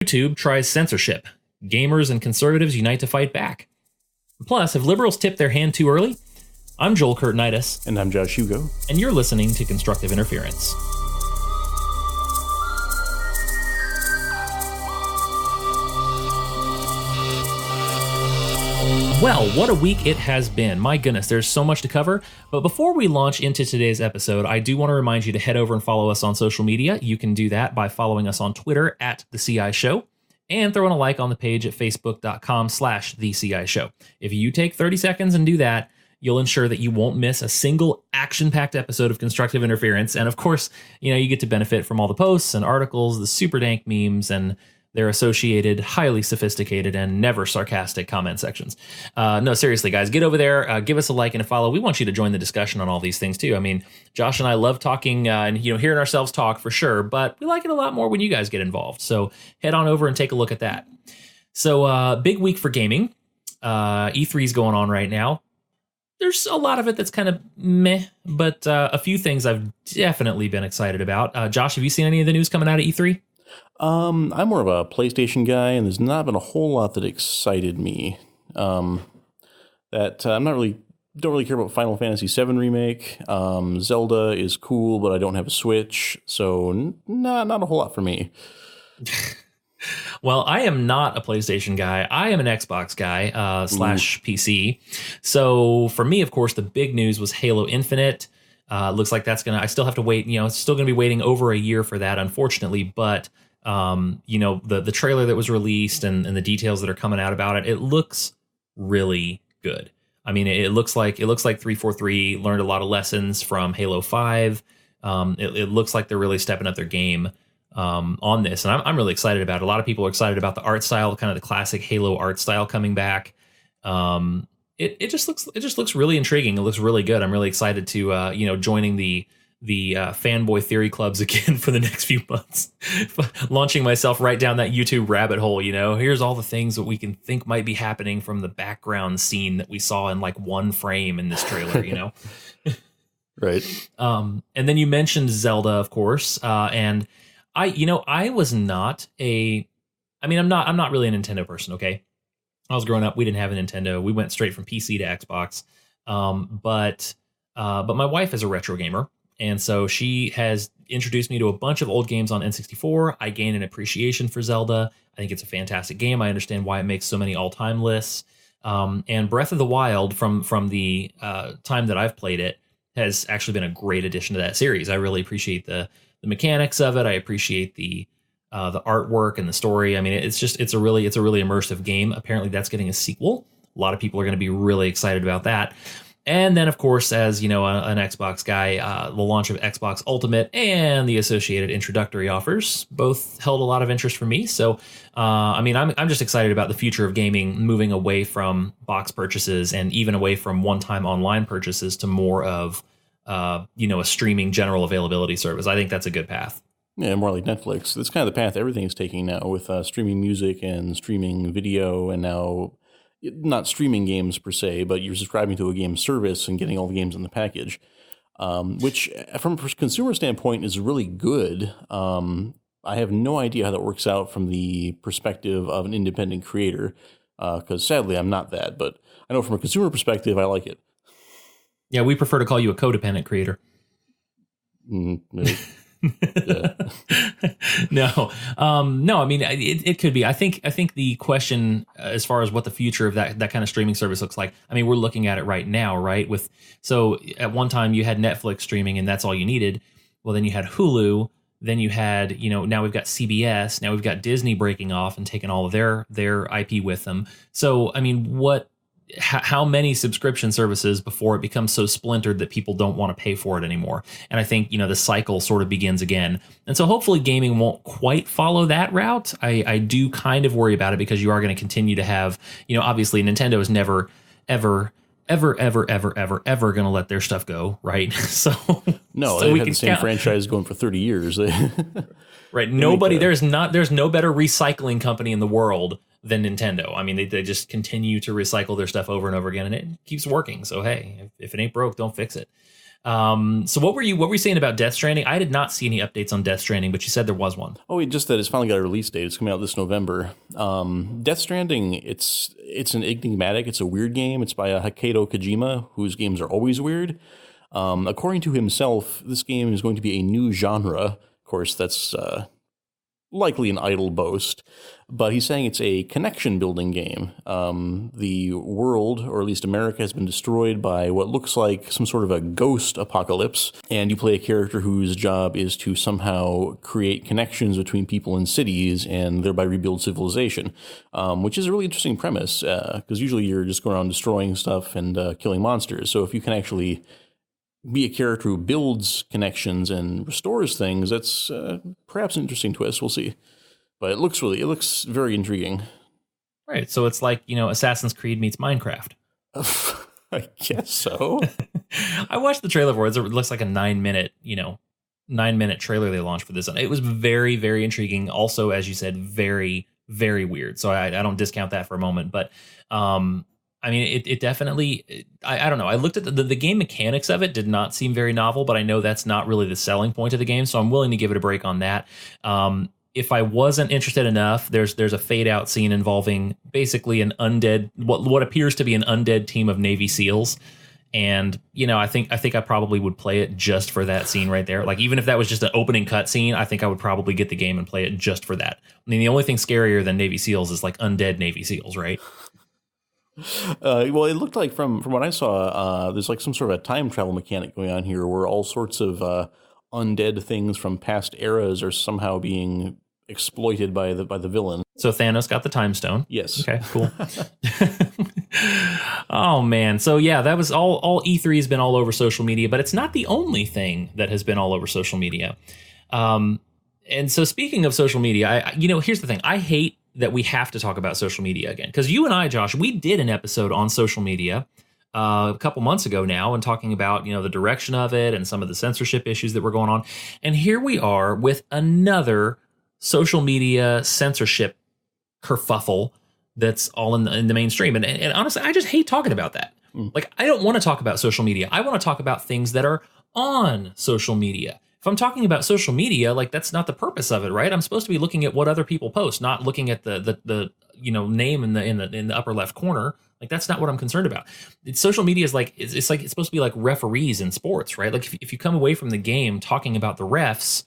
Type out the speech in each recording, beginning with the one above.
YouTube tries censorship. Gamers and conservatives unite to fight back. Plus, have liberals tipped their hand too early? I'm Joel Kurtnitis. And I'm Josh Hugo. And you're listening to Constructive Interference. Well, what a week it has been. My goodness, there's so much to cover. But before we launch into today's episode, I do want to remind you to head over and follow us on social media. You can do that by following us on Twitter at The CI Show and throwing a like on the page at facebook.com/The CI Show. If you take 30 seconds and do that, you'll ensure that you won't miss a single action-packed episode of Constructive Interference. And of course, you get to benefit from all the posts and articles, the super dank memes, and their associated, highly sophisticated, and never sarcastic comment sections. No, seriously, guys, get over there, give us a like and a follow. We want you to join the discussion on all these things, too. I mean, Josh and I love talking and hearing ourselves talk for sure, but we like it a lot more when you guys get involved. So head on over and take a look at that. So big week for gaming. E3 is going on right now. There's a lot of it that's kind of meh, but a few things I've definitely been excited about. Josh, have you seen any of the news coming out of E3? I'm more of a PlayStation guy, and there's not been a whole lot that excited me. I'm don't really care about Final Fantasy VII Remake. Zelda is cool, but I don't have a Switch, so not a whole lot for me. Well, I am not a PlayStation guy. I am an Xbox guy slash PC. So for me, of course, the big news was Halo Infinite. Looks like I still have to wait. It's still going to be waiting over a year for that, unfortunately. But, the trailer that was released and the details that are coming out about it looks really good. I mean, it looks like 343 learned a lot of lessons from Halo 5. It looks like they're really stepping up their game on this, and I'm really excited about it. A lot of people are excited about the art style, kind of the classic Halo art style coming back. It just looks really intriguing. It looks really good. I'm really excited to joining the fanboy theory clubs again for the next few months, launching myself right down that YouTube rabbit hole. Here's all the things that we can think might be happening from the background scene that we saw in like one frame in this trailer. Right. And then you mentioned Zelda, of course, and I was not I'm not really a Nintendo person. Okay. I was growing up, we didn't have a Nintendo. We went straight from PC to Xbox. But my wife is a retro gamer. And so she has introduced me to a bunch of old games on N64. I gain an appreciation for Zelda. I think it's a fantastic game. I understand why it makes so many all-time lists. And Breath of the Wild from the time that I've played it has actually been a great addition to that series. I really appreciate the mechanics of it. I appreciate the artwork and the story. I mean, it's a really immersive game. Apparently that's getting a sequel. A lot of people are going to be really excited about that. And then, of course, as an Xbox guy, the launch of Xbox Ultimate and the associated introductory offers both held a lot of interest for me. So, I'm just excited about the future of gaming, moving away from box purchases and even away from one-time online purchases to more of, a streaming general availability service. I think that's a good path. Yeah, more like Netflix. That's kind of the path everything is taking now with streaming music and streaming video, and now not streaming games per se, but you're subscribing to a game service and getting all the games in the package, which from a consumer standpoint is really good. I have no idea how that works out from the perspective of an independent creator, because sadly I'm not that, but I know from a consumer perspective, I like it. Yeah, we prefer to call you a codependent creator. No. I mean, it could be. I think the question as far as what the future of that kind of streaming service looks like. I mean, we're looking at it right now, right? So at one time you had Netflix streaming and that's all you needed. Well, then you had Hulu. Then you had, now we've got CBS. Now we've got Disney breaking off and taking all of their IP with them. So, I mean, how many subscription services before it becomes so splintered that people don't want to pay for it anymore? And I think, the cycle sort of begins again. And so hopefully gaming won't quite follow that route. I do kind of worry about it because you are going to continue to have, obviously Nintendo is never, ever going to let their stuff go, right? So no, so they've we had can the same franchise going for 30 years. Right. There's no better recycling company in the world than Nintendo. I mean, they just continue to recycle their stuff over and over again, and it keeps working. So, hey, if it ain't broke, don't fix it. So what were you saying about Death Stranding? I did not see any updates on Death Stranding, but you said there was one. Oh, just that it's finally got a release date. It's coming out this November. Death Stranding, it's an enigmatic, it's a weird game. It's by Hideo Kojima, whose games are always weird. According to himself, this game is going to be a new genre. Of course, that's likely an idle boast, but he's saying it's a connection-building game. The world, or at least America, has been destroyed by what looks like some sort of a ghost apocalypse, and you play a character whose job is to somehow create connections between people in cities and thereby rebuild civilization, which is a really interesting premise, because usually you're just going around destroying stuff and killing monsters. So if you can actually be a character who builds connections and restores things, that's perhaps an interesting twist. We'll see. But it looks very intriguing. Right. So it's like, Assassin's Creed meets Minecraft. I guess so. I watched the trailer for it. It looks like a 9-minute, 9-minute trailer they launched for this. It was very, very intriguing. Also, as you said, very, very weird. So I don't discount that for a moment. But I mean, it definitely, I don't know. I looked at the game mechanics of it did not seem very novel, but I know that's not really the selling point of the game. So I'm willing to give it a break on that. If I wasn't interested enough, there's a fade out scene involving basically an undead, what appears to be an undead team of Navy SEALs. And, I think I probably would play it just for that scene right there. Like, even if that was just an opening cut scene, I think I would probably get the game and play it just for that. I mean, the only thing scarier than Navy SEALs is like undead Navy SEALs, right? Well, it looked like from what I saw, there's like some sort of a time travel mechanic going on here where all sorts of undead things from past eras are somehow being exploited by the villain. So Thanos got the time stone. Yes. Okay, cool. Oh, man. So, yeah, that was all E3 has been all over social media, but it's not the only thing that has been all over social media. And so speaking of social media, here's the thing. I hate that we have to talk about social media again, because you and I, Josh, we did an episode on social media a couple months ago now and talking about, the direction of it and some of the censorship issues that were going on. And here we are with another social media censorship kerfuffle that's all in the mainstream. And honestly, I just hate talking about that. Like, I don't want to talk about social media. I want to talk about things that are on social media. If I'm talking about social media, like, that's not the purpose of it, right? I'm supposed to be looking at what other people post, not looking at the name in the upper left corner. Like, that's not what I'm concerned about. Social media is like it's supposed to be like referees in sports, right? Like, if you come away from the game talking about the refs,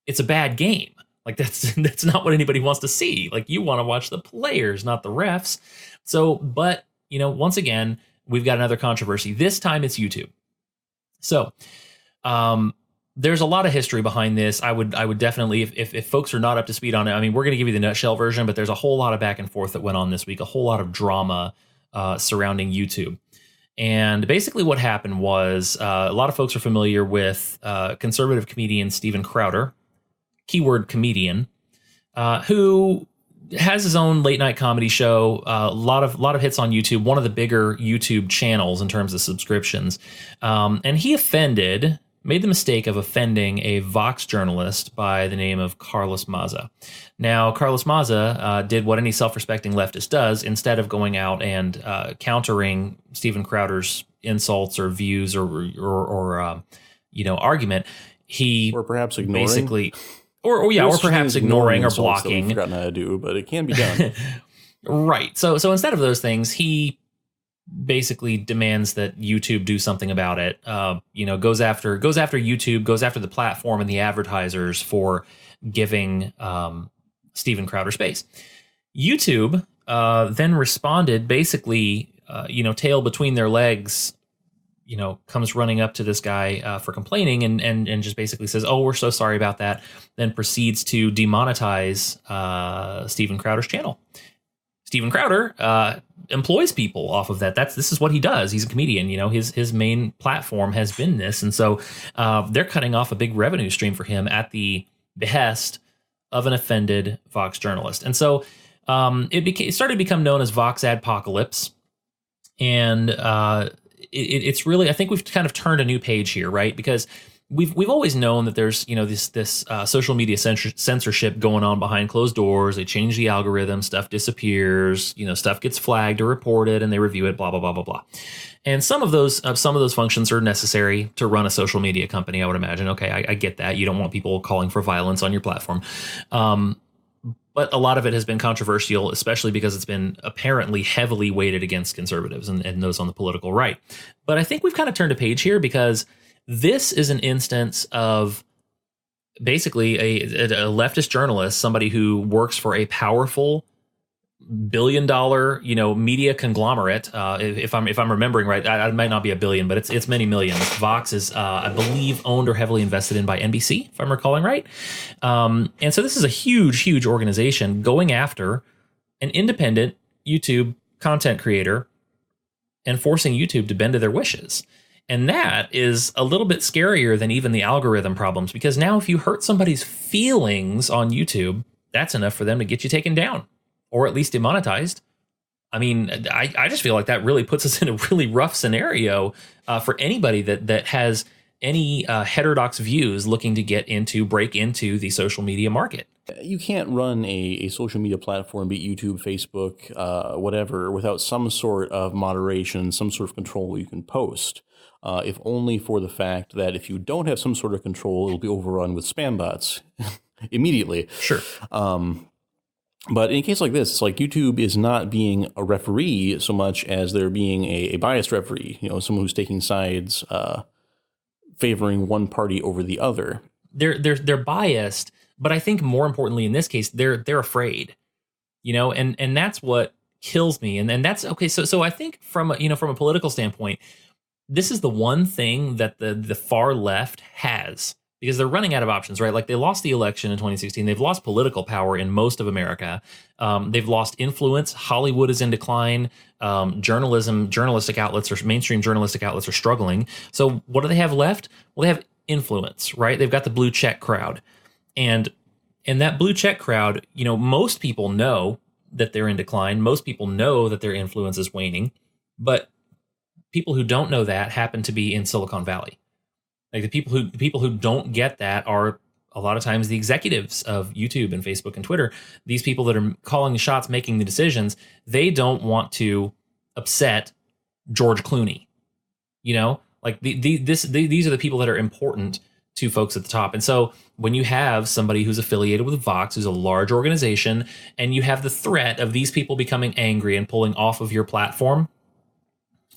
it's a bad game. Like, that's not what anybody wants to see. Like, you want to watch the players, not the refs. So, but once again, we've got another controversy. This time it's YouTube. So, there's a lot of history behind this. I would definitely, if folks are not up to speed on it, I mean, we're going to give you the nutshell version, but there's a whole lot of back and forth that went on this week, a whole lot of drama surrounding YouTube. And basically what happened was a lot of folks are familiar with conservative comedian Steven Crowder, keyword comedian, who has his own late night comedy show, a lot of hits on YouTube, one of the bigger YouTube channels in terms of subscriptions. And he made the mistake of offending a Vox journalist by the name of Carlos Maza. Now, Carlos Maza did what any self-respecting leftist does. Instead of going out and countering Steven Crowder's insults or views or argument, he or perhaps ignoring. Basically, or perhaps ignoring or blocking. We've forgotten how to do, but it can be done. Right. So instead of those things, he basically demands that YouTube do something about it. Goes after YouTube, goes after the platform and the advertisers for giving Steven Crowder space. YouTube then responded, basically, tail between their legs, comes running up to this guy for complaining and just basically says, "Oh, we're so sorry about that." Then proceeds to demonetize Steven Crowder's channel. Steven Crowder employs people off of that. This is what he does. He's a comedian. His main platform has been this, and so they're cutting off a big revenue stream for him at the behest of an offended Vox journalist. And so it started to become known as Vox Adpocalypse, and it's really, I think we've kind of turned a new page here, right? Because we've always known that there's this social media censorship going on behind closed doors. They change the algorithm, stuff disappears, stuff gets flagged or reported, and they review it, blah blah blah blah blah. And some of those functions are necessary to run a social media company, I would imagine. Okay, I get that. You don't want people calling for violence on your platform. But a lot of it has been controversial, especially because it's been apparently heavily weighted against conservatives and those on the political right. But I think we've kind of turned a page here, because this is an instance of basically a leftist journalist, somebody who works for a powerful billion-dollar, media conglomerate. If I'm remembering right, it might not be a billion, but it's many millions. Vox is, I believe, owned or heavily invested in by NBC, if I'm recalling right. And so this is a huge organization going after an independent YouTube content creator and forcing YouTube to bend to their wishes. And that is a little bit scarier than even the algorithm problems, because now if you hurt somebody's feelings on YouTube, that's enough for them to get you taken down, or at least demonetized. I mean, I just feel like that really puts us in a really rough scenario for anybody that has any heterodox views looking to break into the social media market. You can't run a social media platform, be it YouTube, Facebook, whatever, without some sort of moderation, some sort of control you can post. If only for the fact that if you don't have some sort of control, it'll be overrun with spam bots immediately. Sure. But in a case like this, it's like YouTube is not being a referee so much as they're being a biased referee, someone who's taking sides, favoring one party over the other. They're biased, but I think more importantly in this case, they're afraid, and that's what kills me. And that's okay. So I think from a political standpoint, this is the one thing that the far left has, because they're running out of options, right? Like, they lost the election in 2016. They've lost political power in most of America. They've lost influence. Hollywood is in decline. Journalistic outlets, or mainstream journalistic outlets, are struggling. So what do they have left? Well, they have influence, right? They've got the blue check crowd. And that blue check crowd, most people know that they're in decline. Most people know that their influence is waning. But people who don't know that happen to be in Silicon Valley. Like, the people who don't get that are a lot of times the executives of YouTube and Facebook and Twitter. These people that are calling the shots, making the decisions, they don't want to upset George Clooney. Like, these are the people that are important to folks at the top. And so when you have somebody who's affiliated with Vox, who's a large organization, and you have the threat of these people becoming angry and pulling off of your platform,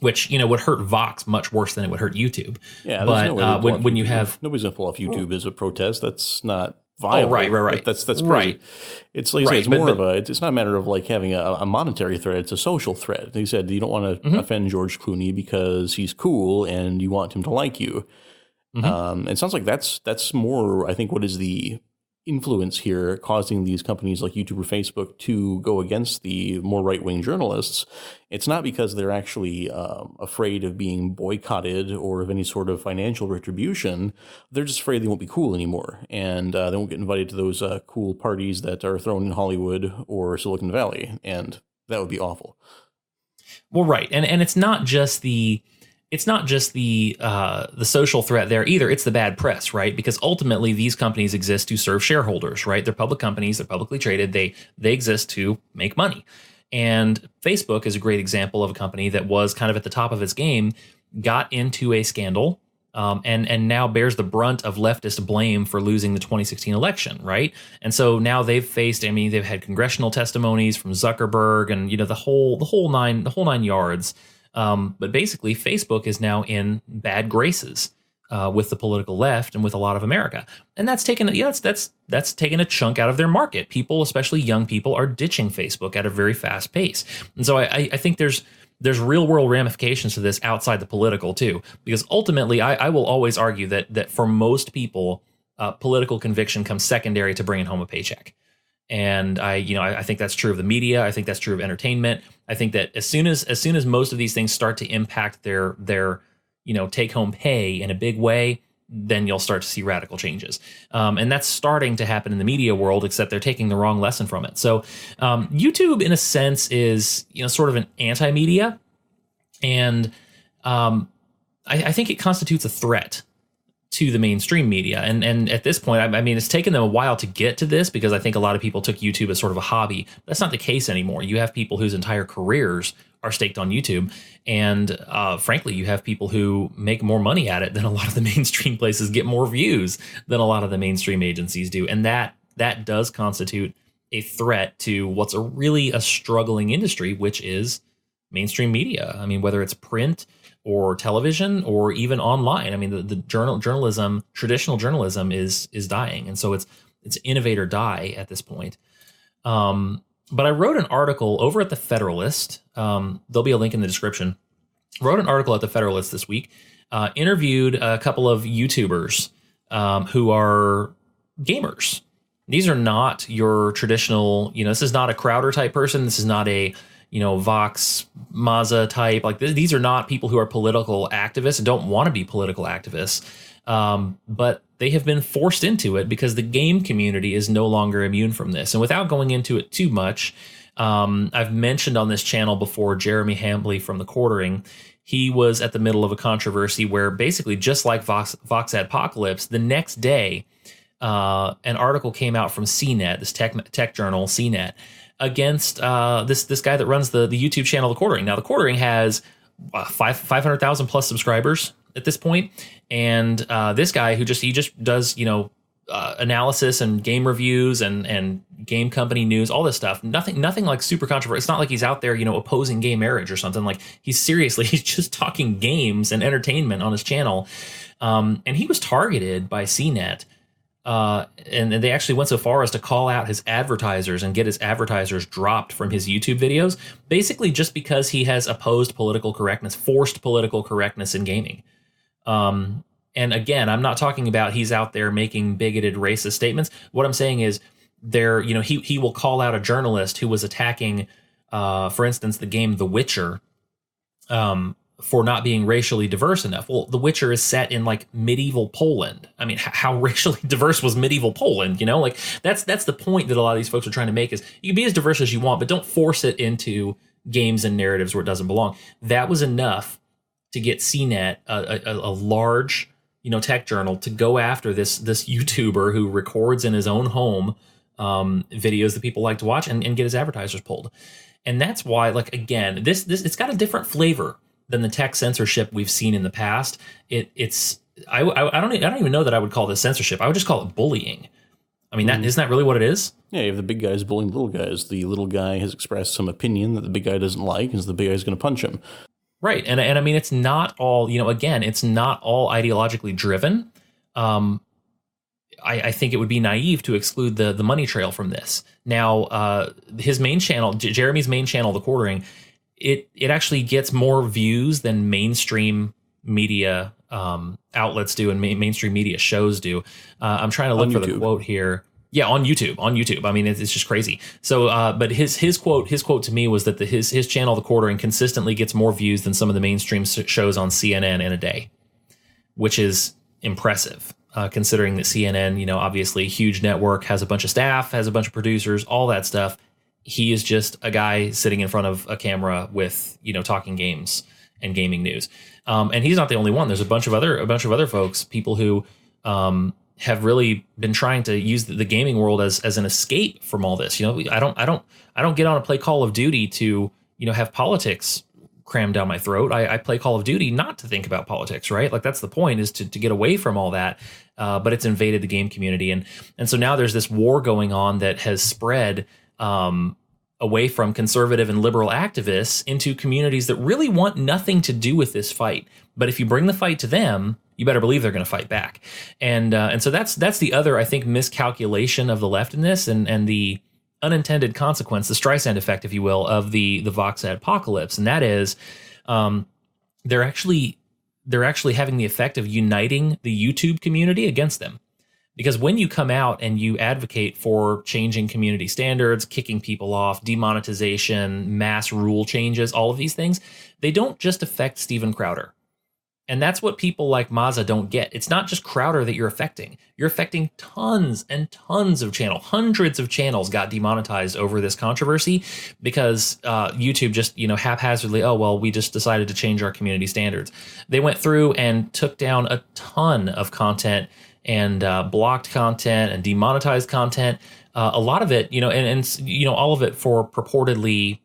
which would hurt Vox much worse than it would hurt YouTube. Yeah, but when you have, nobody's gonna pull off YouTube as a protest. That's not viable. Oh, right. That's crazy. Right. It's like it's more of a. It's not a matter of like having a monetary threat. It's a social threat. They said you don't want to offend George Clooney because he's cool and you want him to like you. It sounds like that's more, I think, what is the influence here causing these companies like YouTube or Facebook to go against the more right-wing journalists. It's not because they're actually afraid of being boycotted or of any sort of financial retribution. They're just afraid they won't be cool anymore, and they won't get invited to those cool parties that are thrown in Hollywood or Silicon Valley, and that would be awful. Well, right, and it's not just the social threat there either. It's the bad press, right? Because ultimately these companies exist to serve shareholders, right? They're public companies. They're publicly traded. They exist to make money. And Facebook is a great example of a company that was kind of at the top of its game, got into a scandal, and now bears the brunt of leftist blame for losing the 2016 election, right? And so now they've had congressional testimonies from Zuckerberg and the whole nine yards. But basically, Facebook is now in bad graces with the political left and with a lot of America, and that's taken a chunk out of their market. People, especially young people, are ditching Facebook at a very fast pace, and so I think there's real world ramifications to this outside the political too, because ultimately, I will always argue that for most people, political conviction comes secondary to bringing home a paycheck. And I think that's true of the media. I think that's true of entertainment. I think that as soon as most of these things start to impact their take home pay in a big way, then you'll start to see radical changes. And that's starting to happen in the media world, except they're taking the wrong lesson from it. So YouTube, in a sense, is sort of an anti-media, and I think it constitutes a threat to the mainstream media. And at this point, I mean, it's taken them a while to get to this because I think a lot of people took YouTube as sort of a hobby. That's not the case anymore. You have people whose entire careers are staked on YouTube. And frankly, you have people who make more money at it than a lot of the mainstream places, get more views than a lot of the mainstream agencies do. And that does constitute a threat to what's really a struggling industry, which is mainstream media. I mean, whether it's print or television or even online. I mean, the journalism, traditional journalism is dying. And so it's innovate or die at this point. But I wrote an article over at the Federalist. There'll be a link in the description. Wrote an article at the Federalist this week, interviewed a couple of YouTubers who are gamers. These are not your traditional, this is not a Crowder type person. This is not a, Vox Maza type. Like these are not people who are political activists and don't want to be political activists. But they have been forced into it because the game community is no longer immune from this. And without going into it too much, I've mentioned on this channel before Jeremy Hambley from The Quartering. He was at the middle of a controversy where basically, just like Vox Adpocalypse, the next day, an article came out from CNET, this tech journal, CNET, against this guy that runs the YouTube channel, The Quartering. Now, The Quartering has 500,000 plus subscribers at this point, and this guy who just does analysis and game reviews and game company news, all this stuff. Nothing like super controversial. It's not like he's out there opposing gay marriage or something. Like he's just talking games and entertainment on his channel, and he was targeted by CNET. And they actually went so far as to call out his advertisers and get his advertisers dropped from his YouTube videos, basically just because he has opposed political correctness, forced political correctness in gaming. And again, I'm not talking about he's out there making bigoted racist statements. What I'm saying is he will call out a journalist who was attacking, for instance, the game The Witcher, for not being racially diverse enough. Well, The Witcher is set in like medieval Poland. I mean, how racially diverse was medieval Poland? Like that's the point that a lot of these folks are trying to make is you can be as diverse as you want, but don't force it into games and narratives where it doesn't belong. That was enough to get CNET, a large, tech journal, to go after this YouTuber who records in his own home videos that people like to watch and get his advertisers pulled. And that's why, like, again, this it's got a different flavor than the tech censorship we've seen in the past. I don't even know that I would call this censorship. I would just call it bullying. I mean, isn't that really what it is? Yeah, you have the big guys bullying the little guys. The little guy has expressed some opinion that the big guy doesn't like, and so the big guy's going to punch him. Right, and I mean, it's not all, again, it's not all ideologically driven. I think it would be naive to exclude the money trail from this. Now, his main channel, Jeremy's main channel, The Quartering, it actually gets more views than mainstream media outlets do and mainstream media shows do. I'm trying to look for the quote here. Yeah, on YouTube. I mean, it's just crazy. So, but his quote to me was that his channel, The Quartering, consistently gets more views than some of the mainstream shows on CNN in a day, which is impressive, considering that CNN, obviously huge network, has a bunch of staff, has a bunch of producers, all that stuff. He is just a guy sitting in front of a camera with, talking games and gaming news. And he's not the only one. There's a bunch of other folks, people who have really been trying to use the gaming world as an escape from all this. I don't get on and play Call of Duty to, have politics crammed down my throat. I play Call of Duty not to think about politics, right? Like that's the point, is to get away from all that. But it's invaded the game community. And so now there's this war going on that has spread away from conservative and liberal activists into communities that really want nothing to do with this fight. But if you bring the fight to them, you better believe they're going to fight back. And so that's the other, I think, miscalculation of the left in this, and the unintended consequence, the Streisand effect, if you will, of the Vox Adpocalypse. And that is they're actually having the effect of uniting the YouTube community against them. Because when you come out and you advocate for changing community standards, kicking people off, demonetization, mass rule changes, all of these things, they don't just affect Steven Crowder. And that's what people like Mazza don't get. It's not just Crowder that you're affecting. You're affecting tons and tons of channels. Hundreds of channels got demonetized over this controversy because YouTube just, haphazardly, oh, well, we just decided to change our community standards. They went through and took down a ton of content and blocked content and demonetized content. A lot of it, and all of it for purportedly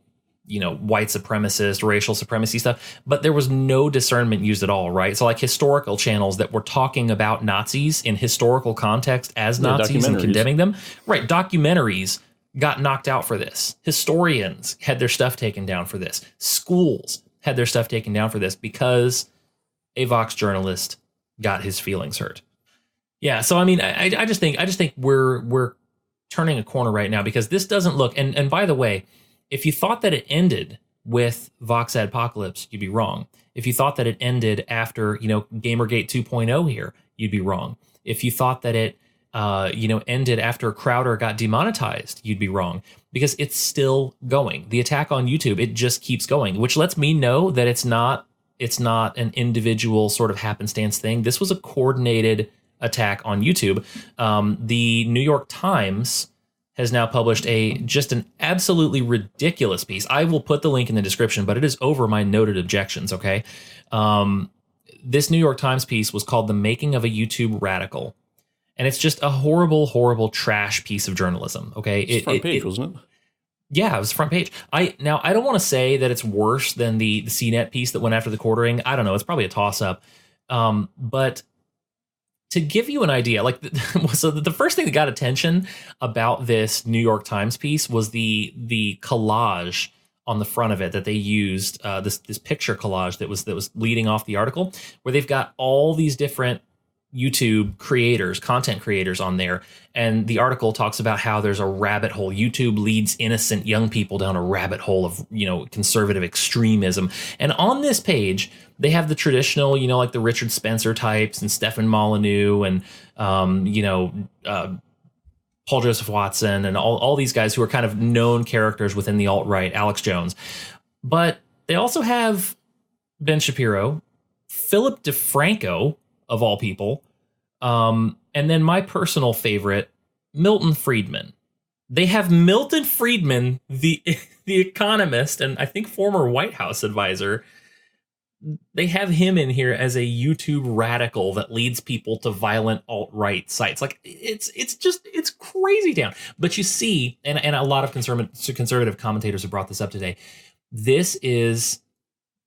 white supremacist, racial supremacy stuff, but there was no discernment used at all, right? So like historical channels that were talking about Nazis in historical context as Nazis and condemning them, right? Documentaries got knocked out for this. Historians had their stuff taken down for this. Schools had their stuff taken down for this because a Vox journalist got his feelings hurt. Yeah, so I mean, I just think we're turning a corner right now because this doesn't look, and by the way, if you thought that it ended with Vox Adpocalypse, you'd be wrong. If you thought that it ended after, Gamergate 2.0 here, you'd be wrong. If you thought that it, ended after Crowder got demonetized, you'd be wrong because it's still going. The attack on YouTube, it just keeps going, which lets me know that it's not an individual sort of happenstance thing. This was a coordinated attack on YouTube. The New York Times has now published just an absolutely ridiculous piece. I will put the link in the description, but it is over my noted objections, okay? This New York Times piece was called The Making of a YouTube Radical. And it's just a horrible, horrible trash piece of journalism, okay? It's front page, wasn't it? Yeah, it was front page. I don't want to say that it's worse than the CNET piece that went after the quartering. I don't know. It's probably a toss-up. But to give you an idea, so the first thing that got attention about this New York Times piece was the collage on the front of it that they used, this picture collage that was leading off the article, where they've got all these different YouTube creators, content creators on there. And the article talks about how there's a rabbit hole. YouTube leads innocent young people down a rabbit hole of, conservative extremism. And on this page, they have the traditional, like the Richard Spencer types and Stefan Molyneux and, Paul Joseph Watson and all these guys who are kind of known characters within the alt-right, Alex Jones. But they also have Ben Shapiro, Philip DeFranco, of all people, and then my personal favorite, Milton Friedman. They have Milton Friedman, the economist, and I think former White House advisor. They have him in here as a YouTube radical that leads people to violent alt-right sites. Like it's crazy town. But you see, and a lot of conservative commentators have brought this up today. This is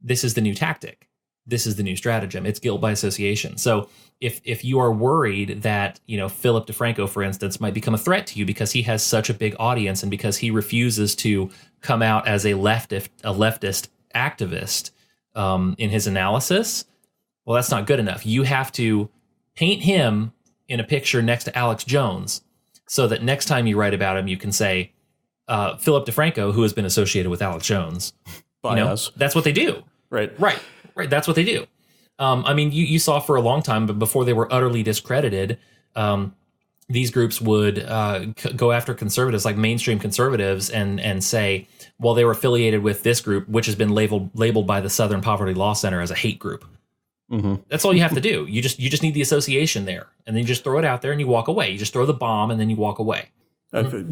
the new tactic. This is the new stratagem. It's guilt by association. So if you are worried that, Philip DeFranco, for instance, might become a threat to you because he has such a big audience and because he refuses to come out as a leftist activist in his analysis, well, that's not good enough. You have to paint him in a picture next to Alex Jones so that next time you write about him, you can say, Philip DeFranco, who has been associated with Alex Jones. That's what they do. Right. That's what they do. You saw for a long time, but before they were utterly discredited, these groups would go after conservatives, like mainstream conservatives, and say, well, they were affiliated with this group, which has been labeled by the Southern Poverty Law Center as a hate group. Mm-hmm. That's all you have to do. You just need the association there, and then you just throw it out there and you walk away. You just throw the bomb and then you walk away.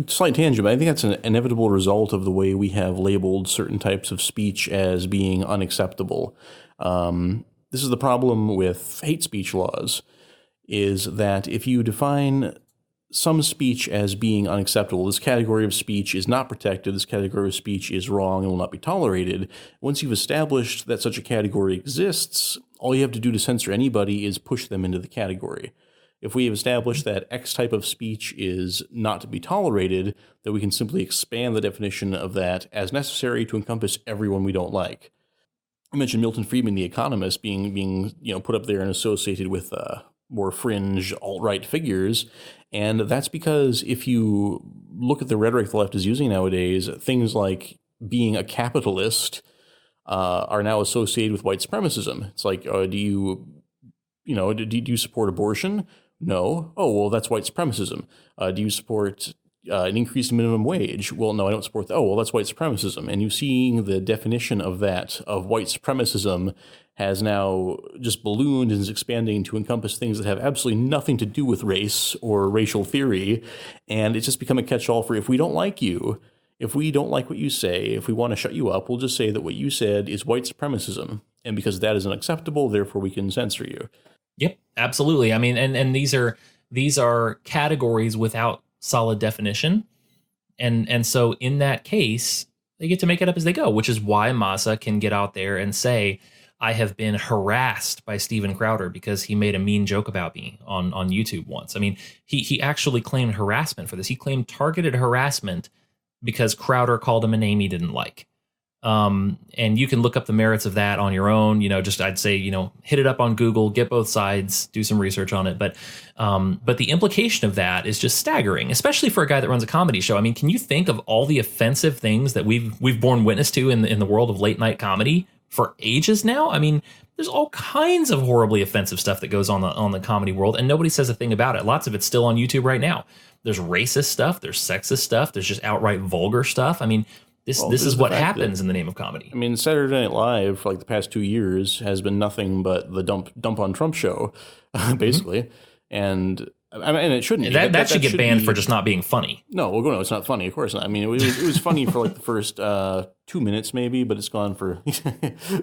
Slight tangent, but I think that's an inevitable result of the way we have labeled certain types of speech as being unacceptable. This is the problem with hate speech laws, is that if you define some speech as being unacceptable, this category of speech is not protected, this category of speech is wrong and will not be tolerated. Once you've established that such a category exists, all you have to do to censor anybody is push them into the category. If we have established that X type of speech is not to be tolerated, then we can simply expand the definition of that as necessary to encompass everyone we don't like. I mentioned Milton Friedman, the economist, being put up there and associated with more fringe alt-right figures, and that's because if you look at the rhetoric the left is using nowadays, things like being a capitalist are now associated with white supremacism. It's like, do you support abortion? No. Oh, well, that's white supremacism. Do you support an increased minimum wage. Well, no, I don't support that. Oh, well, that's white supremacism. And you seeing the definition of that, of white supremacism, has now just ballooned and is expanding to encompass things that have absolutely nothing to do with race or racial theory. And it's just become a catch-all for, if we don't like you, if we don't like what you say, if we want to shut you up, we'll just say that what you said is white supremacism. And because that is unacceptable, therefore we can censor you. Yep, absolutely. I mean, and these are categories without solid definition. And so in that case, they get to make it up as they go, which is why Masa can get out there and say, I have been harassed by Steven Crowder because he made a mean joke about me on YouTube once. I mean, he actually claimed harassment for this. He claimed targeted harassment because Crowder called him a name he didn't like. And you can look up the merits of that on your own. Just I'd say, hit it up on Google, get both sides, do some research on it. But the implication of that is just staggering, especially for a guy that runs a comedy show. I mean, can you think of all the offensive things that we've borne witness to in the world of late night comedy for ages now? I mean, there's all kinds of horribly offensive stuff that goes on the comedy world, and nobody says a thing about it. Lots of it's still on YouTube right now. There's racist stuff, there's sexist stuff, there's just outright vulgar stuff. I mean, this is what happens in the name of comedy. I mean, Saturday Night Live for like the past 2 years has been nothing but the dump on Trump show, basically. Mm-hmm. And it shouldn't. That should get banned for just not being funny. No, it's not funny. Of course not. I mean, it was funny for like the first 2 minutes maybe, but it's gone for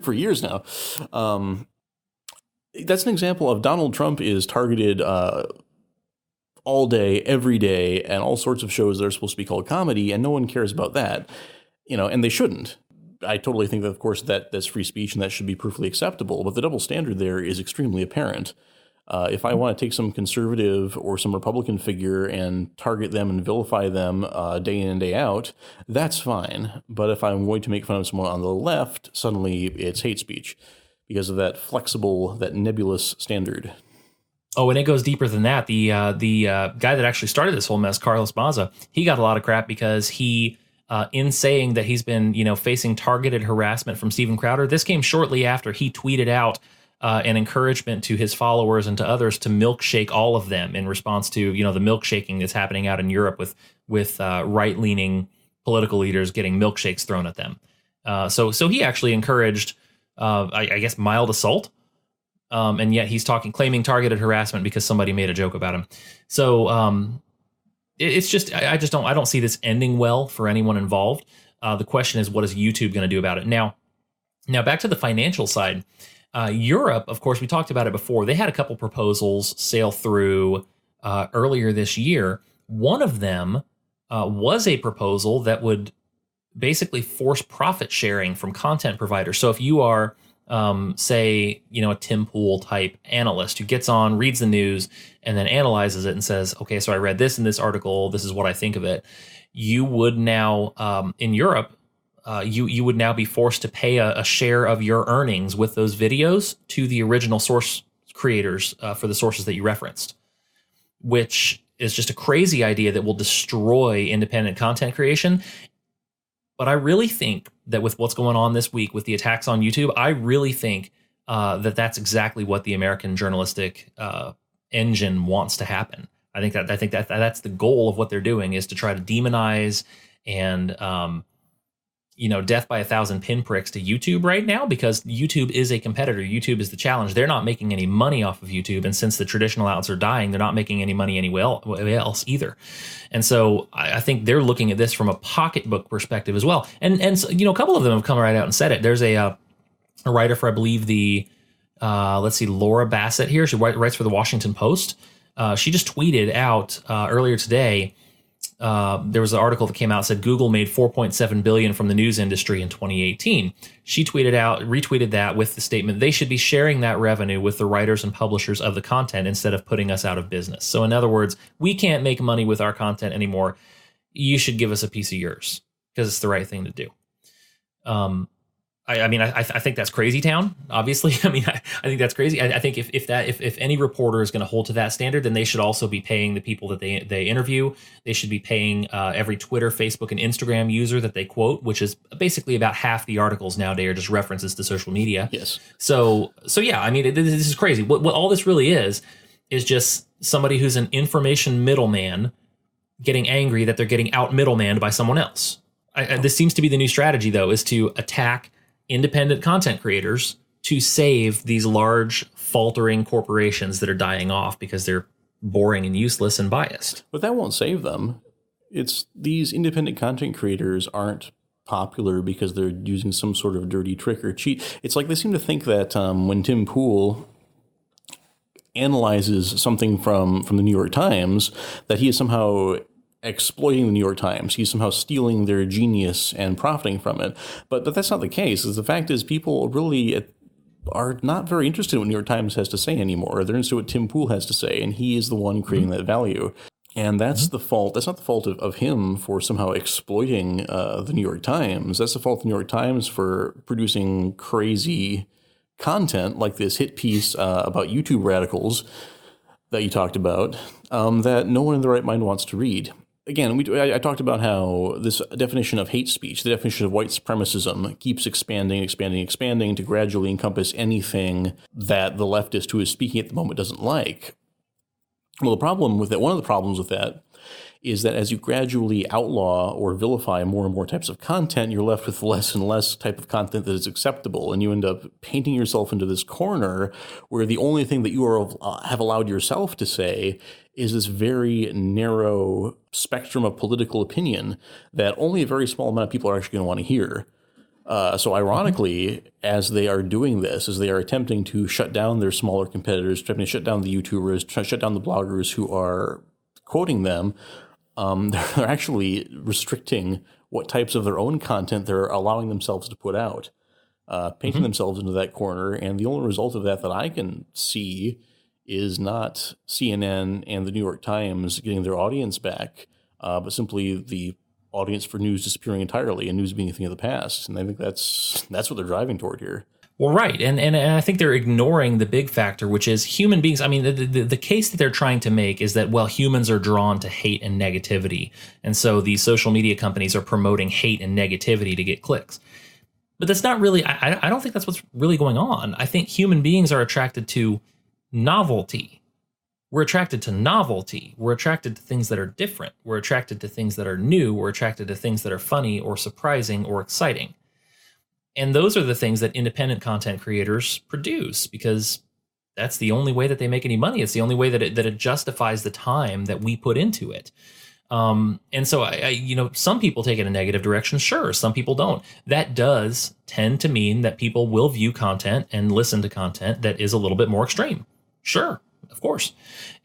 for years now. That's an example of Donald Trump is targeted all day, every day, and all sorts of shows that are supposed to be called comedy, and no one cares about that. And they shouldn't. I totally think that, of course, that's free speech and that should be perfectly acceptable. But the double standard there is extremely apparent. If I want to take some conservative or some Republican figure and target them and vilify them day in and day out, that's fine. But if I'm going to make fun of someone on the left, suddenly it's hate speech because of that flexible, that nebulous standard. Oh, and it goes deeper than that. The guy that actually started this whole mess, Carlos Maza, he got a lot of crap because he... in saying that he's been, facing targeted harassment from Steven Crowder, this came shortly after he tweeted out an encouragement to his followers and to others to milkshake all of them in response to, the milkshaking that's happening out in Europe with right-leaning political leaders getting milkshakes thrown at them. So he actually encouraged, I guess, mild assault. And yet he's claiming targeted harassment because somebody made a joke about him. So, it's just, I don't see this ending well for anyone involved. The question is, what is YouTube going to do about it? Now back to the financial side. Europe, of course, we talked about it before. They had a couple proposals sail through earlier this year. One of them was a proposal that would basically force profit sharing from content providers. So if you are, say, a Tim Pool type analyst who gets on, reads the news, and then analyzes it and says, okay, so I read this in this article, this is what I think of it. You would now, in Europe, you would now be forced to pay a share of your earnings with those videos to the original source creators for the sources that you referenced, which is just a crazy idea that will destroy independent content creation. But I really think that with what's going on this week with the attacks on YouTube, I really think that that's exactly what the American journalistic engine wants to happen. I think that's the goal of what they're doing, is to try to demonize and death by 1,000 pinpricks to YouTube right now, because YouTube is a competitor. YouTube is the challenge. They're not making any money off of YouTube, and since the traditional outlets are dying, they're not making any money anywhere else either. And so I think they're looking at this from a pocketbook perspective as well. And so, a couple of them have come right out and said it. There's a writer for, I believe, Laura Bassett here. She writes for the Washington Post. She just tweeted out earlier today. There was an article that came out that said Google made $4.7 billion from the news industry in 2018. She retweeted that with the statement, they should be sharing that revenue with the writers and publishers of the content instead of putting us out of business. So in other words, we can't make money with our content anymore. You should give us a piece of yours because it's the right thing to do. I think that's crazy town, obviously. I think that's crazy. I think if any reporter is going to hold to that standard, then they should also be paying the people that they interview. They should be paying every Twitter, Facebook, and Instagram user that they quote, which is basically about half the articles nowadays are just references to social media. Yes. So yeah, this is crazy. What all this really is just somebody who's an information middleman getting angry that they're getting out middlemaned by someone else. This seems to be the new strategy, though, is to attack independent content creators to save these large, faltering corporations that are dying off because they're boring and useless and biased. But that won't save them. It's these independent content creators aren't popular because they're using some sort of dirty trick or cheat. It's like they seem to think that when Tim Pool analyzes something from the New York Times, that he is somehow exploiting the New York Times. He's somehow stealing their genius and profiting from it. But that's not the case. The fact is, people really are not very interested in what New York Times has to say anymore. They're interested in what Tim Pool has to say, and he is the one creating that value. And that's the fault. That's not the fault of him for somehow exploiting the New York Times. That's the fault of the New York Times for producing crazy content like this hit piece about YouTube radicals that you talked about that no one in their right mind wants to read. Again, I talked about how this definition of hate speech, the definition of white supremacism, keeps expanding to gradually encompass anything that the leftist who is speaking at the moment doesn't like. Well, the problem with that, one of the problems with that, is that as you gradually outlaw or vilify more and more types of content, you're left with less and less type of content that is acceptable, and you end up painting yourself into this corner where the only thing that you have allowed yourself to say is this very narrow spectrum of political opinion that only a very small amount of people are actually going to want to hear. So ironically, as they are doing this, as they are attempting to shut down their smaller competitors, attempting to shut down the YouTubers, trying to shut down the bloggers who are quoting them, they're actually restricting what types of their own content they're allowing themselves to put out, painting themselves into that corner. And the only result of that I can see is not CNN and the New York Times getting their audience back, but simply the audience for news disappearing entirely and news being a thing of the past. And I think that's what they're driving toward here. Well, right. And I think they're ignoring the big factor, which is human beings. I mean, the case that they're trying to make is that, well, humans are drawn to hate and negativity. And so these social media companies are promoting hate and negativity to get clicks. But that's not really, I don't think that's what's really going on. I think human beings are attracted to novelty. We're attracted to novelty. We're attracted to things that are different. We're attracted to things that are new. We're attracted to things that are funny or surprising or exciting. And those are the things that independent content creators produce because that's the only way that they make any money. It's the only way that it justifies the time that we put into it. And so, some people take it in a negative direction. Sure, some people don't. That does tend to mean that people will view content and listen to content that is a little bit more extreme. Sure, of course.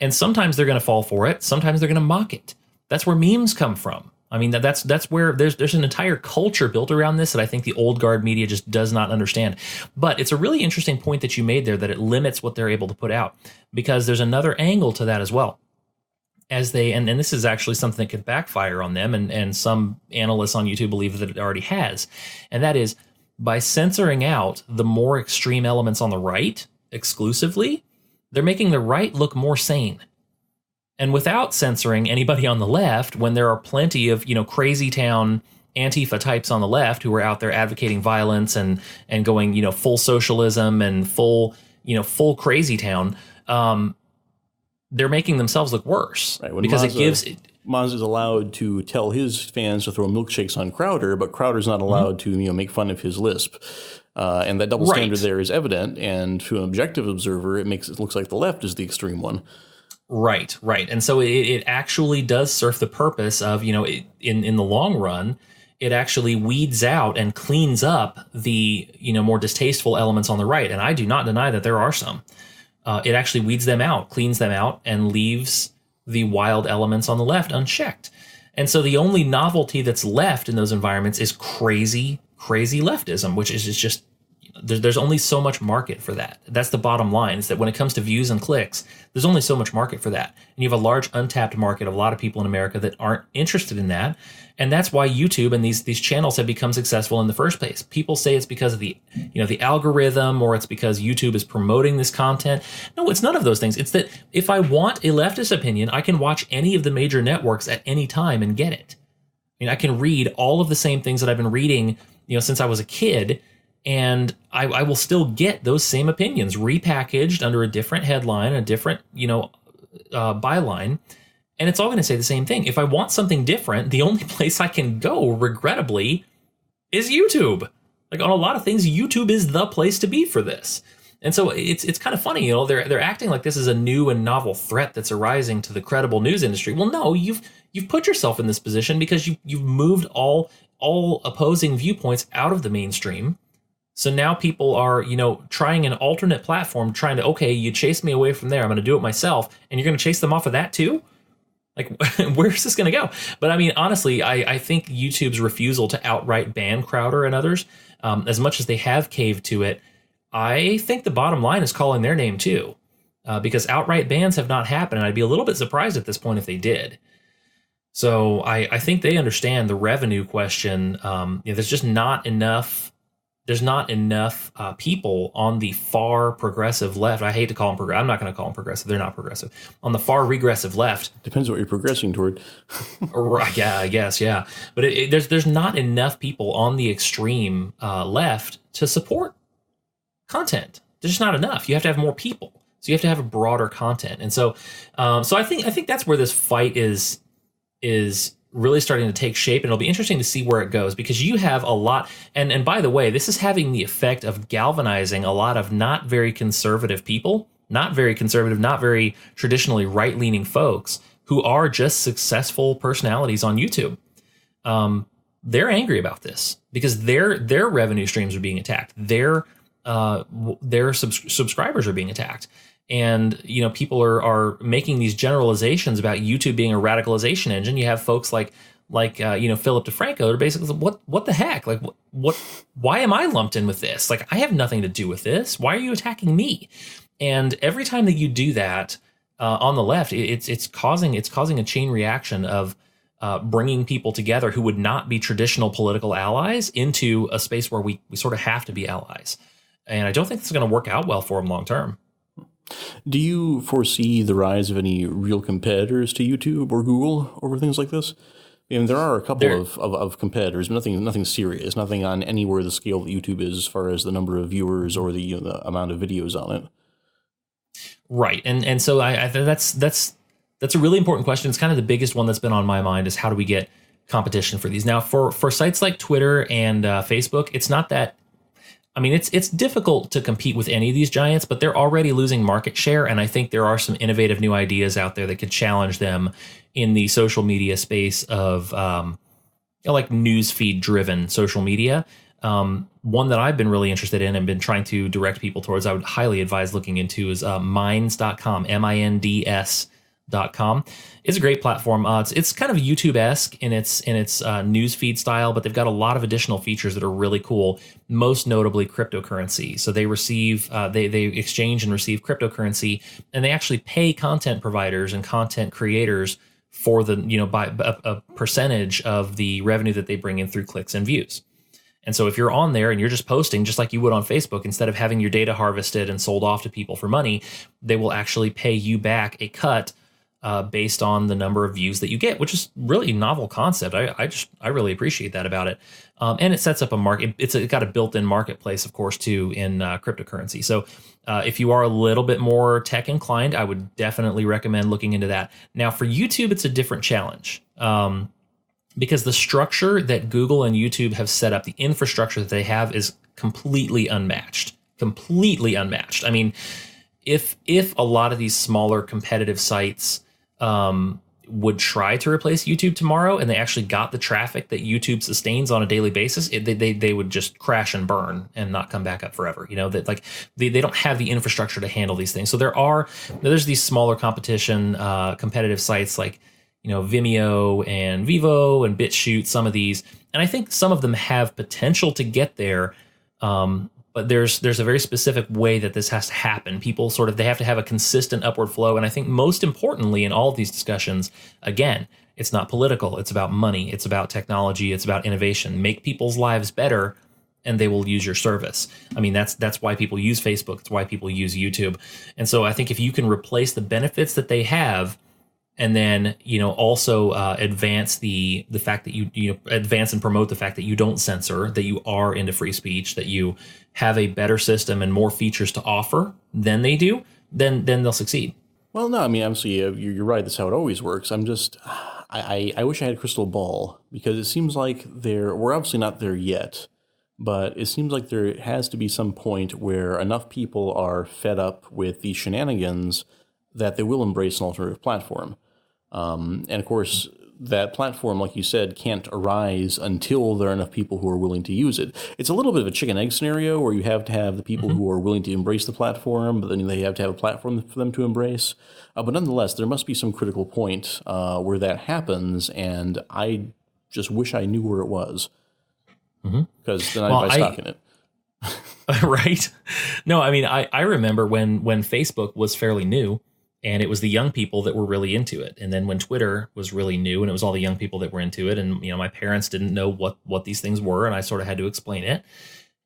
And sometimes they're going to fall for it. Sometimes they're going to mock it. That's where memes come from. I mean, that's where there's an entire culture built around this that I think the old guard media just does not understand. But it's a really interesting point that you made there, that it limits what they're able to put out, because there's another angle to that as well. As they, and this is actually something that could backfire on them, and some analysts on YouTube believe that it already has, and that is by censoring out the more extreme elements on the right exclusively, they're making the right look more sane. And without censoring anybody on the left, when there are plenty of, crazy town Antifa types on the left who are out there advocating violence and going, full socialism and full crazy town, they're making themselves look worse, right? Because it gives Maz is allowed to tell his fans to throw milkshakes on Crowder, but Crowder's not allowed to make fun of his lisp. And that double standard there is evident. And to an objective observer, it looks like the left is the extreme one. Right. And so it actually does serve the purpose of, in the long run, it actually weeds out and cleans up the, more distasteful elements on the right. And I do not deny that there are some. It actually weeds them out, cleans them out, and leaves the wild elements on the left unchecked. And so the only novelty that's left in those environments is crazy leftism, which is just, there's only so much market for that. That's the bottom line, is that when it comes to views and clicks, there's only so much market for that. And you have a large untapped market of a lot of people in America that aren't interested in that. And that's why YouTube and these channels have become successful in the first place. People say it's because of the algorithm, or it's because YouTube is promoting this content. No, it's none of those things. It's that if I want a leftist opinion, I can watch any of the major networks at any time and get it. I mean, I can read all of the same things that I've been reading, since I was a kid, and I will still get those same opinions repackaged under a different headline, a different, byline. and it's all going to say the same thing. If I want something different, the only place I can go, regrettably, is YouTube. Like on a lot of things, YouTube is the place to be for this. And so it's kind of funny, they're acting like this is a new and novel threat that's arising to the credible news industry. Well, no, you've put yourself in this position because you've moved all opposing viewpoints out of the mainstream. So now people are, trying an alternate platform, trying to, okay, you chase me away from there, I'm going to do it myself, and you're going to chase them off of that too? Like, where's this going to go? But I mean, honestly, I think YouTube's refusal to outright ban Crowder and others, as much as they have caved to it, I think the bottom line is calling their name too, because outright bans have not happened, and I'd be a little bit surprised at this point if they did. So I think they understand the revenue question. There's just not enough. There's not enough people on the far progressive left. I hate to call them progressive. I'm not going to call them progressive. They're not progressive. On the far regressive left. Depends what you're progressing toward. Yeah, I guess, yeah. But there's not enough people on the extreme left to support content. There's just not enough. You have to have more people. So you have to have a broader content. And so I think that's where this fight is really starting to take shape, and it'll be interesting to see where it goes, because you have a lot, and by the way, this is having the effect of galvanizing a lot of not very conservative people, not very conservative, not very traditionally right-leaning folks who are just successful personalities on YouTube. They're angry about this because their revenue streams are being attacked. Their subscribers are being attacked. And, people are making these generalizations about YouTube being a radicalization engine. You have folks like Philip DeFranco. They're basically, what the heck? Like, why am I lumped in with this? Like, I have nothing to do with this. Why are you attacking me? And every time that you do that on the left, it's causing a chain reaction of bringing people together who would not be traditional political allies into a space where we sort of have to be allies. And I don't think it's going to work out well for them long term. Do you foresee the rise of any real competitors to YouTube or Google over things like this? I mean, there are a couple of competitors, nothing serious, nothing on anywhere the scale that YouTube is as far as the number of viewers or the amount of videos on it. Right, and so I that's a really important question. It's kind of the biggest one that's been on my mind, is how do we get competition for these? Now, for sites like Twitter and Facebook, it's not that. I mean, it's difficult to compete with any of these giants, but they're already losing market share, and I think there are some innovative new ideas out there that could challenge them in the social media space of like newsfeed driven social media. One that I've been really interested in and been trying to direct people towards, I would highly advise looking into, is minds.com, minds.com. It's a great platform. It's kind of YouTube-esque in its newsfeed style, but they've got a lot of additional features that are really cool, most notably cryptocurrency. So they receive, they exchange and receive cryptocurrency, and they actually pay content providers and content creators for by a percentage of the revenue that they bring in through clicks and views. And so if you're on there and you're just posting just like you would on Facebook, instead of having your data harvested and sold off to people for money, they will actually pay you back a cut based on the number of views that you get, which is really a novel concept. I really appreciate that about it. And it sets up a market. It's got a built-in marketplace, of course, too, in cryptocurrency. So if you are a little bit more tech inclined, I would definitely recommend looking into that. Now, for YouTube, it's a different challenge. Because the structure that Google and YouTube have set up, the infrastructure that they have, is completely unmatched. Completely unmatched. I mean, if a lot of these smaller competitive sites would try to replace YouTube tomorrow, and they actually got the traffic that YouTube sustains on a daily basis, they would just crash and burn and not come back up forever. They don't have the infrastructure to handle these things. So there's these smaller competitive sites like Vimeo and Vivo and BitChute, some of these, and I think some of them have potential to get there. But there's a very specific way that this has to happen. People they have to have a consistent upward flow. And I think most importantly in all of these discussions, again, it's not political. It's about money. It's about technology. It's about innovation. Make people's lives better, and they will use your service. I mean, that's why people use Facebook. It's why people use YouTube. And so I think if you can replace the benefits that they have, and then also advance the fact that you advance and promote the fact that you don't censor, that you are into free speech, that you have a better system and more features to offer than they do, then they'll succeed. Well, no, I mean, obviously, you're right. That's how it always works. I wish I had a crystal ball because it seems like we're obviously not there yet, but it seems like there has to be some point where enough people are fed up with these shenanigans that they will embrace an alternative platform. And of course, that platform, like you said, can't arise until there are enough people who are willing to use it. It's a little bit of a chicken egg scenario where you have to have the people who are willing to embrace the platform, but then they have to have a platform for them to embrace. But nonetheless, there must be some critical point where that happens, and I just wish I knew where it was, because then I'd buy stock in it. Right? No, I mean, I remember when Facebook was fairly new, and it was the young people that were really into it. And then when Twitter was really new, and it was all the young people that were into it, and my parents didn't know what these things were, and I sort of had to explain it.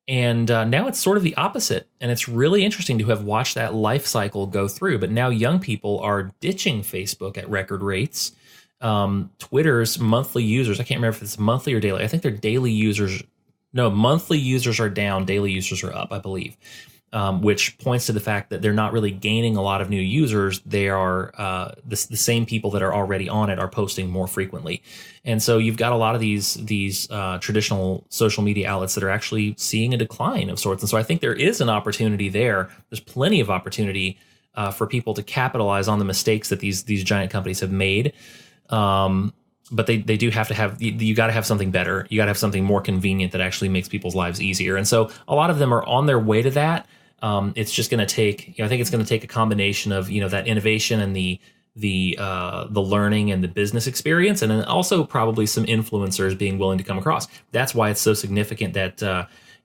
And now it's sort of the opposite, and it's really interesting to have watched that life cycle go through. But now young people are ditching Facebook at record rates. Twitter's monthly users, I can't remember if it's monthly or daily. I think their daily users, no, monthly users are down, daily users are up, I believe. Which points to the fact that they're not really gaining a lot of new users. They are the same people that are already on it are posting more frequently. And so you've got a lot of these traditional social media outlets that are actually seeing a decline of sorts. And so I think there is an opportunity there. There's plenty of opportunity for people to capitalize on the mistakes that these giant companies have made. But they do have to have, you got to have something better. You got to have something more convenient that actually makes people's lives easier. And so a lot of them are on their way to that. It's just going to take, I think it's going to take a combination of, that innovation and the learning and the business experience, and then also probably some influencers being willing to come across. That's why it's so significant that,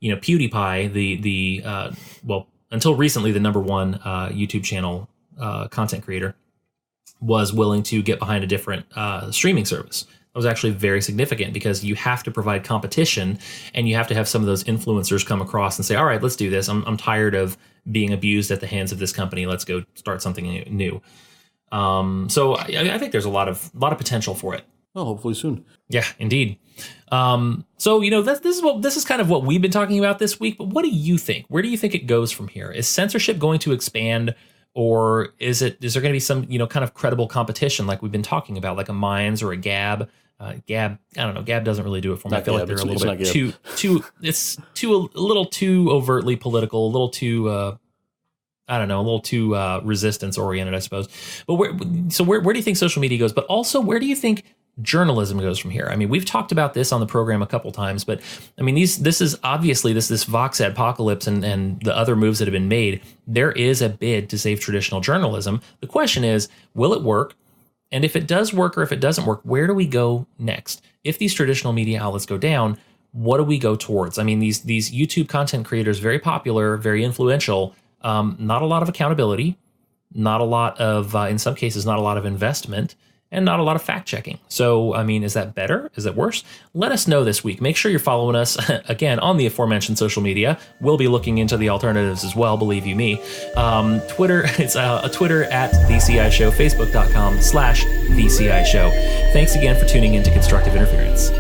PewDiePie, well, until recently, the number one YouTube channel content creator, was willing to get behind a different streaming service. That was actually very significant because you have to provide competition, and you have to have some of those influencers come across and say, all right, let's do this. I'm tired of being abused at the hands of this company. Let's go start something new. So I think there's a lot of potential for it. Well, hopefully soon. Yeah, indeed. So, this is kind of what we've been talking about this week, but what do you think? Where do you think it goes from here? Is censorship going to expand? Or is there going to be some, kind of credible competition like we've been talking about, like a Minds or a Gab? Gab, I don't know. Gab doesn't really do it for me. I feel like they're a little bit a little too overtly political, a little too, a little too resistance oriented, I suppose. But where do you think social media goes? But also, where do you think journalism goes from here? I mean, we've talked about this on the program a couple times, but I mean, this is obviously this Vox apocalypse and the other moves that have been made. There is a bid to save traditional journalism. The question is, will it work? And if it does work or if it doesn't work, where do we go next? If these traditional media outlets go down, what do we go towards? I mean, these YouTube content creators, very popular, very influential, not a lot of accountability, not a lot of, in some cases, not a lot of investment, and not a lot of fact checking. So, I mean, is that better? Is it worse? Let us know this week. Make sure you're following us, again, on the aforementioned social media. We'll be looking into the alternatives as well, believe you me. Twitter, it's Twitter at TheCI Show, Facebook.com/TheCI Show. Thanks again for tuning in to Constructive Interference.